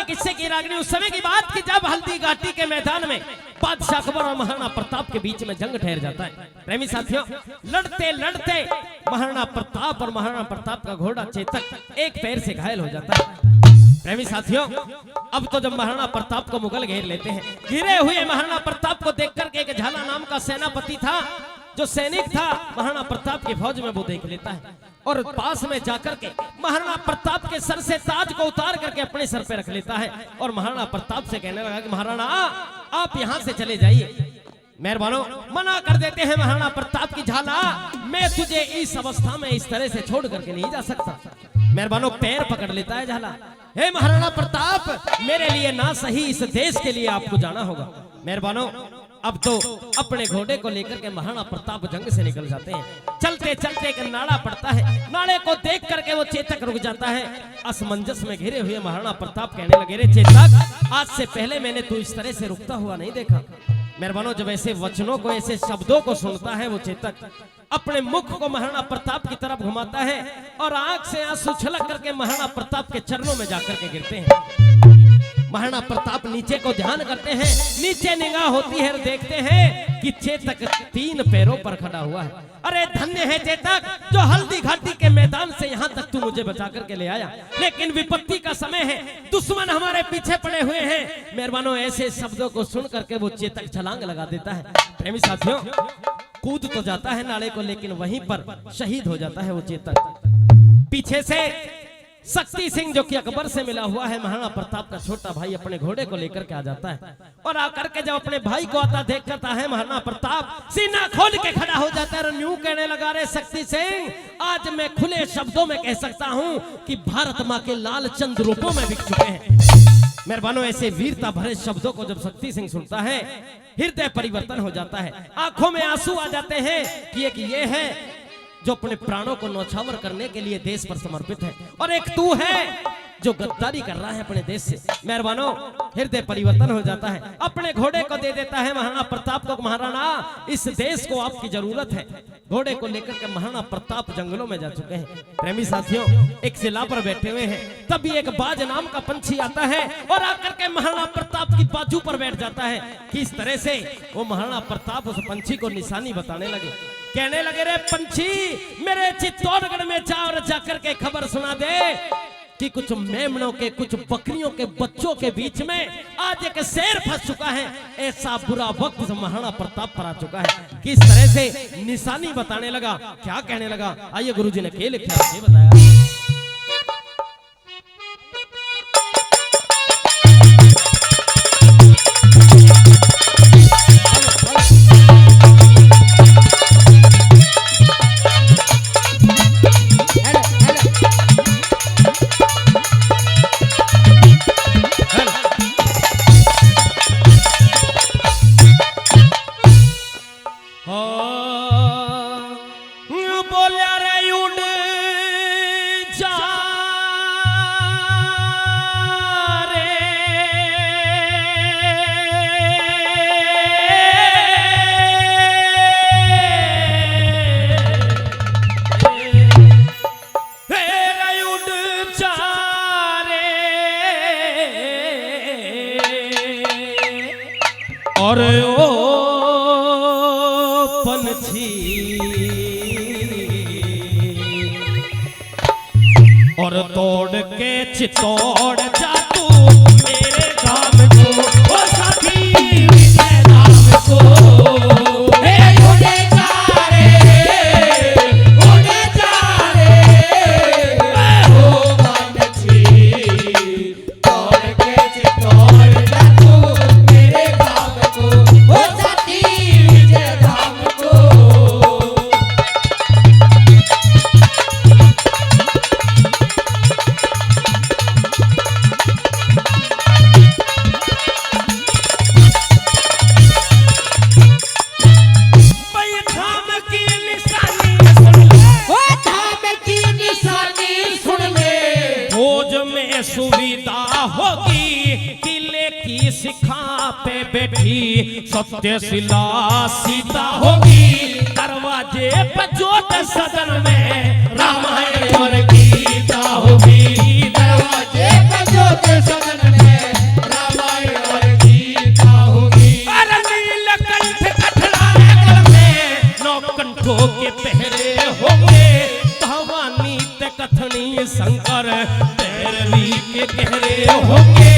किस्से की रागनी उस समय की बात कि जब हल्दी घाटी के मैदान में बादशाह अकबर और महाराणा प्रताप के बीच में जंग ठहर जाता है। प्रेमी साथियों, लड़ते लड़ते महाराणा प्रताप और महाराणा प्रताप का घोड़ा चेतक एक पैर से घायल हो जाता है। प्रेमी साथियों, अब तो जब महाराणा प्रताप को मुगल घेर लेते हैं, घिरे हुए महाराणा प्रताप को देखकर के एक झाला नाम का सेनापति था, जो सैनिक था महाराणा प्रताप की फौज में, वो देख लेता है और पास में जाकर के महाराणा प्रताप के सर से ताज को उतार करके अपने सर पे रख लेता है और महाराणा प्रताप से कहने लगा कि महाराणा आप यहाँ से चले जाइए। मेहरबानों मना कर देते हैं महाराणा प्रताप की झाला, मैं तुझे इस अवस्था में इस तरह से छोड़ करके नहीं जा सकता। मेहरबानों पैर पकड़ लेता है झाला, हे महाराणा प्रताप, मेरे लिए ना सही इस देश के लिए आपको जाना होगा। मेहरबानों अब तो अपने घोड़े को लेकर के महाराणा प्रताप जंग से निकल जाते हैं। चलते चलते एक नाड़ा पड़ता है, नाड़े को देख करके वो चेतक रुक जाता है। असमंजस में घिरे हुए महाराणा प्रताप कहने लगे, रे चेतक, आज से पहले मैंने तू इस तरह से रुकता हुआ नहीं देखा। मेहरबानों जब ऐसे वचनों को, ऐसे शब्दों को सुनता है वो चेतक अपने मुख को महाराणा प्रताप की तरफ घुमाता है और आंख से आंसू छलक करके महाराणा प्रताप के चरणों में जाकर के गिरते हैं। महाराणा प्रताप नीचे को ध्यान करते हैं, नीचे निगाह होती है और देखते हैं कि चेतक 3 पैरों पर खड़ा हुआ है। अरे धन्य है चेतक, जो हल्दी घाटी के मैदान से यहाँ तक तू मुझे बचा करके ले आया, लेकिन विपत्ति का समय है, दुश्मन हमारे पीछे पड़े हुए हैं। मेहरबानों ऐसे शब्दों को सुन करके वो चेतक छलांग लगा देता है। प्रेमी साथियों, कूद तो जाता है नाले को, लेकिन वहीं पर शहीद हो जाता है वो चेतक। पीछे से शक्ति सिंह जो कि अकबर से मिला हुआ है, महाराणा प्रताप का छोटा भाई, अपने घोड़े को लेकर के आ जाता है और आकर के जब अपने भाई को आता देख करता है महाराणा प्रताप सीना खोल के खड़ा हो जाता है और यूं कहने लगा, रे शक्ति सिंह, आज मैं खुले शब्दों में कह सकता हूं कि भारत माँ के लाल चंद रूपों में बिक चुके हैं। मेहरबानों ऐसे वीरता भरे शब्दों को जब शक्ति सिंह सुनता है, हृदय परिवर्तन हो जाता है, आंखों में आंसू आ जाते हैं कि एक ये है जो अपने प्राणों को नौछावर करने के लिए देश पर समर्पित है और एक तू है जो गद्दारी कर रहा है अपने देश से। मेहरबानों हृदय परिवर्तन हो जाता है, अपने घोड़े को दे देता है महाराणा प्रताप को, महाराणा इस देश को आपकी जरूरत है। घोड़े को लेकर के महाराणा प्रताप जंगलों में जा चुके हैं। प्रेमी साथियों, एक शिला पर बैठे हुए हैं, तभी एक बाज नाम का पंछी आता है और आकर के महाराणा प्रताप की बाजू पर बैठ जाता है। किस तरह से वो महाराणा प्रताप उस पंछी को निशानी बताने लगे, कहने लगे, रे पंछी, मेरे चित्तौड़गढ़ में जा और जाकर के खबर सुना दे कि कुछ मेमनों के, कुछ बकरियों के बच्चों के बीच में आज एक शेर फंस चुका है। ऐसा बुरा वक्त महाराणा प्रताप पर आ चुका है। किस तरह से निशानी बताने लगा, क्या कहने लगा, आइए गुरुजी ने क्या लिखा ये बताया। और ओ पंछी और तोड़ के चितौड़ जा तू मेरे धाम को, ओ साथी विजय धाम को। सुविधा होगी किले की शिखा पे बैठी सत्य शिला सीता होगी, दरवाजे पर जोत सदन में रामायण और गीता होगी, दरवाजे पर जोत सदन में शंकर भैरवी के गहरे होंगे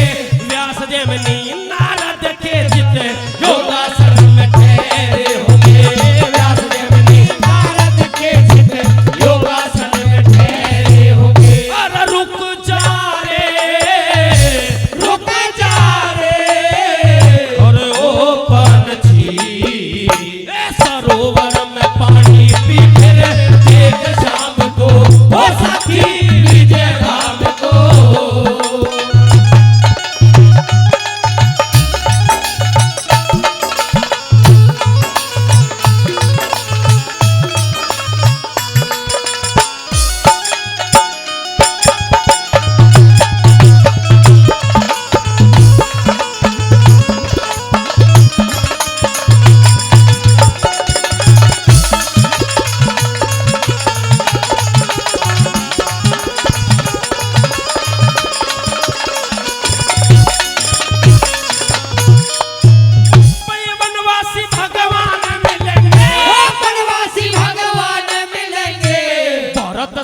व्यास जैमिनी नारद के चित योगासन में ठहरे होंगे व्यास जैमिनी नारद के चित योगासन में ठहरे होंगे। अरे रुक जा रे और ओ पंछी सरोवर में पानी पी फिर एक शाम को ओ साथी विजय धाम को।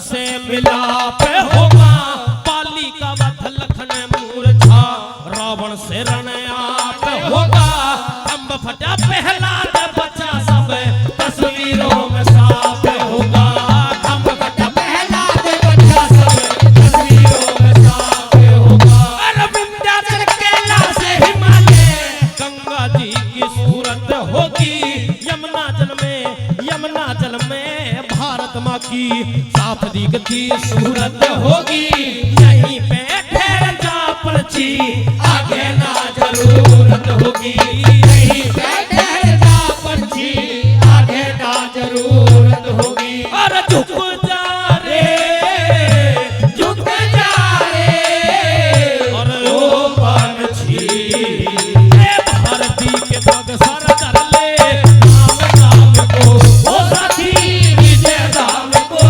से मिलाप होगा पाली का वध लखन मूर्छा रावण से रणयाप होगा खंभ फटा प्रहलाद बचा सब तस्वीरों में साफ होगा खंभ फटा प्रहलाद बचा सब तस्वीरों में साफ होगा। अरे विंध्याचल कैलाश से हिमालय गंगा जी की सूरत होगी यमुना जल में भारत माँ की साफ दिखती सूरत होगी यहीं पे ठहर जा पंछी आगे ना जरूरत होगी यहीं पे ठहर जा पंछी आगे ना जरूरत होगी। और झुक जा रे और ओ पंछी भारती के पग सर कर ले नाम को ओ साथी विजय धाम को।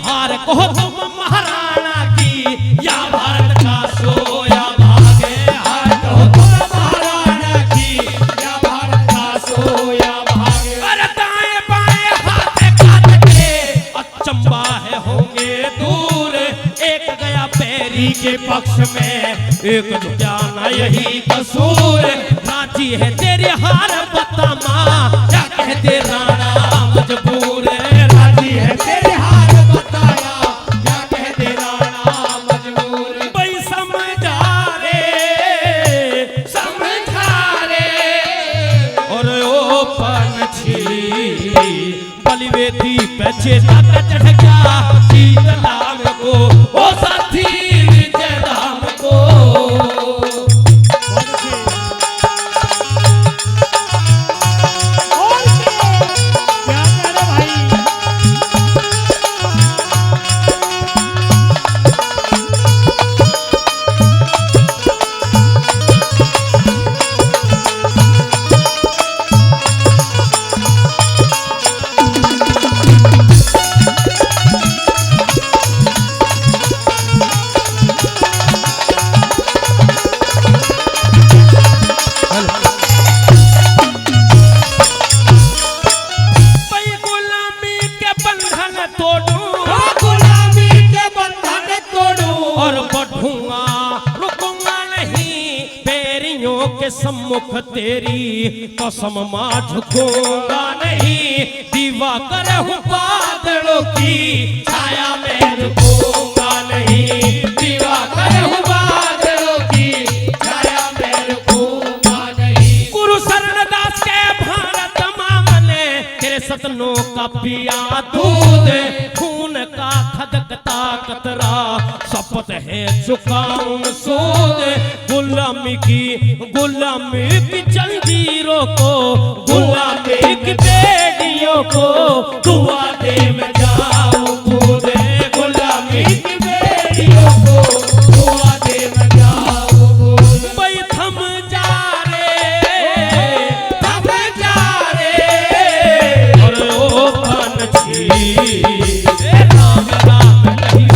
हार कहो तुम महाराणा की या भारत का सोया भागे हार कहो तुम महाराणा की या भारत का सोया भागे। अरे दाएं बाएं हाथ काट के अचंबा है होंगे दूर एक गया पैरी के पक्ष में एक जाना यही कसूर राजी है तेरी हार बता माँ क्या कहते राणा मजबूर राजी है तेरी हार बताया क्या कहते राणा मजबूर। भाई समझा रे और ओ पंछी बलिवेदी पे चेता चढ़ गया जीत नाम को ओ साथी विजय धाम को। सम्मुख तेरी कसम मां झुकूंगा नहीं दीवा कर हूँ बादलों की छाया में रुकूंगा नहीं दीवा कर हूँ बादलों की छाया में रुकूंगा नहीं। गुरु शरणदास के भारत पिया दूध खून का खदकता कतरा शपथ है चुकाऊं सूद गुलामी की जंजीरों को गुलामी की बेड़ियों को दुआ दे मैं जाऊं कूद गुलामी की बेड़ियों को दुआ दे मैं जाऊं कूद भाई थम जा रे और ओ बनछी राम राम नहीं